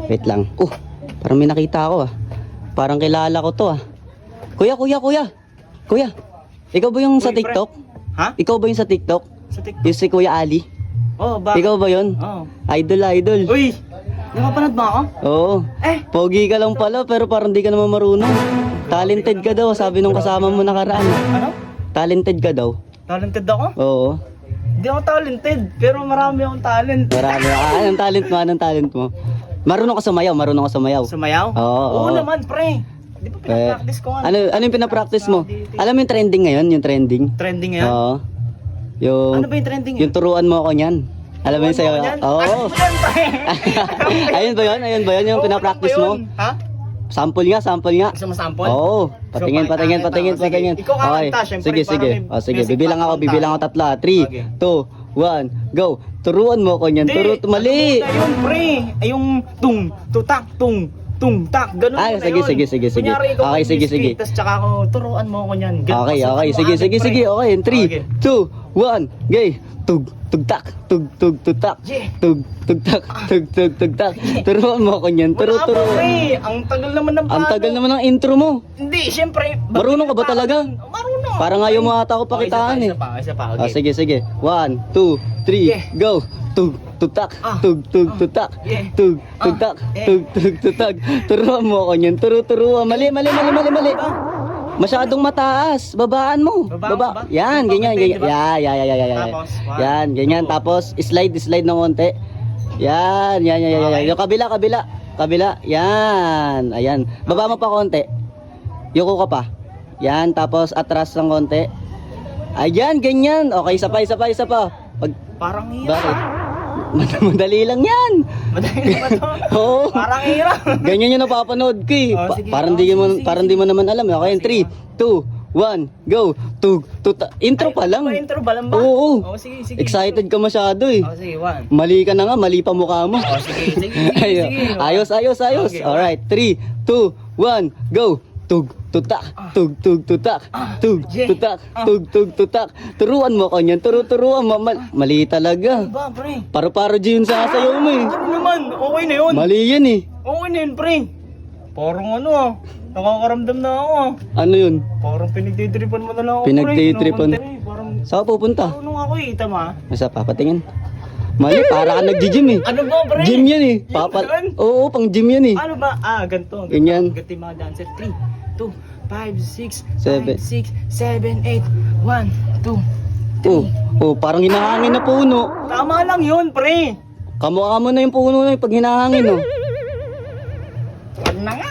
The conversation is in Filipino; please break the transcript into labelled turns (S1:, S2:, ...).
S1: Wait lang. Parang may nakita ako ah. Parang kilala ko to ah. Kuya. Kuya. Ikaw ba yung sa
S2: Uy, pre.
S1: TikTok?
S2: Ha?
S1: Ikaw ba yung sa TikTok?
S2: Sa TikTok?
S1: Yung si Kuya Ali?
S2: Oh, bakit?
S1: Ikaw ba yun?
S2: Oo.
S1: Idol.
S2: Uy! Nakapanood mo ako?
S1: Oo. Pogi ka lang pala pero parang di ka naman marunong. Talented ka daw, sabi nung kasama mo nakaraan.
S2: Ano?
S1: Talented ka daw.
S2: Talented ako?
S1: Oo.
S2: Hindi ako talented, pero marami akong talent.
S1: Marami. Anong talent mo? Marunong ka sumayaw.
S2: Sumayaw?
S1: Oo.
S2: Oo naman, pre. Di ba pinapractice ko nga?
S1: Ano yung pinapractice mo? Alam mo yung trending ngayon? Yung trending?
S2: Trending ngayon?
S1: Oo. Yung,
S2: Ano ba yung trending
S1: yung turuan mo ako niyan. Alam mo yun sa'yo? Oo. Ayun ba yun? Yung pinapractice mo?
S2: Ha?
S1: Sample nga.
S2: Gusto mo sample?
S1: Oo. Patingin.
S2: Sige, ikaw kakanta, syempre,
S1: Sige.
S2: para may
S1: Sige.
S2: music
S1: Bibilang
S2: background
S1: ako tatlo.
S2: Okay.
S1: 3, 2, 1, go. Turuan mo ako niyan. Mali.
S2: Ayun, pre. Ay, yung tung, tutak, tung, tak. Ganun
S1: Ay,
S2: muna yun.
S1: sige.
S2: Kunyari, ikaw
S1: Okay, sige.
S2: mag-biscuit, tas tsaka ako, turuan mo ako niyan. Ganun
S1: Okay.
S2: pa sa
S1: Sige.
S2: pre.
S1: Okay. 3,
S2: Okay.
S1: 2, 1, gay. Tugtak. Tutak.
S2: Yeah.
S1: Tugtak. Turuan mo ako niyan.
S2: Wala pa,
S1: Turo.
S2: pre. Ang tagal naman ng
S1: Ang tagal naman ng intro mo.
S2: Hindi, syempre.
S1: Marunong ka ba talaga?
S2: Marunong.
S1: Parang ayaw mo ata ako pakitaan eh.
S2: Isa pa. Okay.
S1: Sige. 1, 2, 3,
S2: Yeah.
S1: go. Tutak. Tutak.
S2: Yeah.
S1: Tugtak.
S2: Yeah.
S1: Tutak. Turuan mo ako niyan. Turuan. Mali. Masyadong mataas. Babaan mo.
S2: Babaan ba?
S1: Yan, ganyan.
S2: Diba?
S1: Yeah.
S2: Tapos, one,
S1: Yan, ganyan.
S2: two.
S1: Tapos, slide ng konti. Yan.
S2: Okay.
S1: Yung kabila. Yan. Ayan. Baba mo pa konti. Yuko ka pa. Yan. Tapos, atras ng konti. Ayan, ganyan. Okay, isa pa.
S2: Parang hirap.
S1: Bakit? Madali lang yan.
S2: Madali ba to?
S1: Oo.
S2: Parang hirap.
S1: Ganyan yung napapanood ko eh.
S2: Sige.
S1: Parang di mo naman alam. Okay, 3, 2, 1, go. Intro pa lang.
S2: Intro ba lang ba?
S1: Oo.
S2: Sige.
S1: Excited ka masyado eh.
S2: Sige, one.
S1: Mali ka na nga, mali pa mukha mo.
S2: Sige.
S1: Ayos.
S2: Okay,
S1: Alright, 3, 2, 1, go. Tutak. Tutak. Turuan mo ko niyan. Turuan mo. Mali talaga.
S2: Ba, pre?
S1: Paro-paro yun sa sayaw mo eh.
S2: Ano naman? Okay na yun.
S1: Mali yan eh.
S2: Okay na yun, pre. Parang nakakaramdam na ako.
S1: Ano yun?
S2: Parang pinagtitripan mo na lang ako,
S1: Pinagtitripan?
S2: pre. Parang
S1: Saan ka pupunta?
S2: marunong ako eh, tama?
S1: Masa papatingin? Mali, para ka nag-gym eh.
S2: Ano ba, pre?
S1: Gym yan eh.
S2: Yun?
S1: Oo, pang gym yan eh.
S2: Ano ba? Ganito.
S1: Ganyan.
S2: Ganito yung mga dancer. 3, 2, 5, 6,
S1: Seven.
S2: 7, 8, 1, 2.
S1: Parang hinahangin na puno.
S2: Tama lang yun, pre.
S1: Kamukha mo na yung puno na yung pag hinahangin oh.
S2: Wag na nga.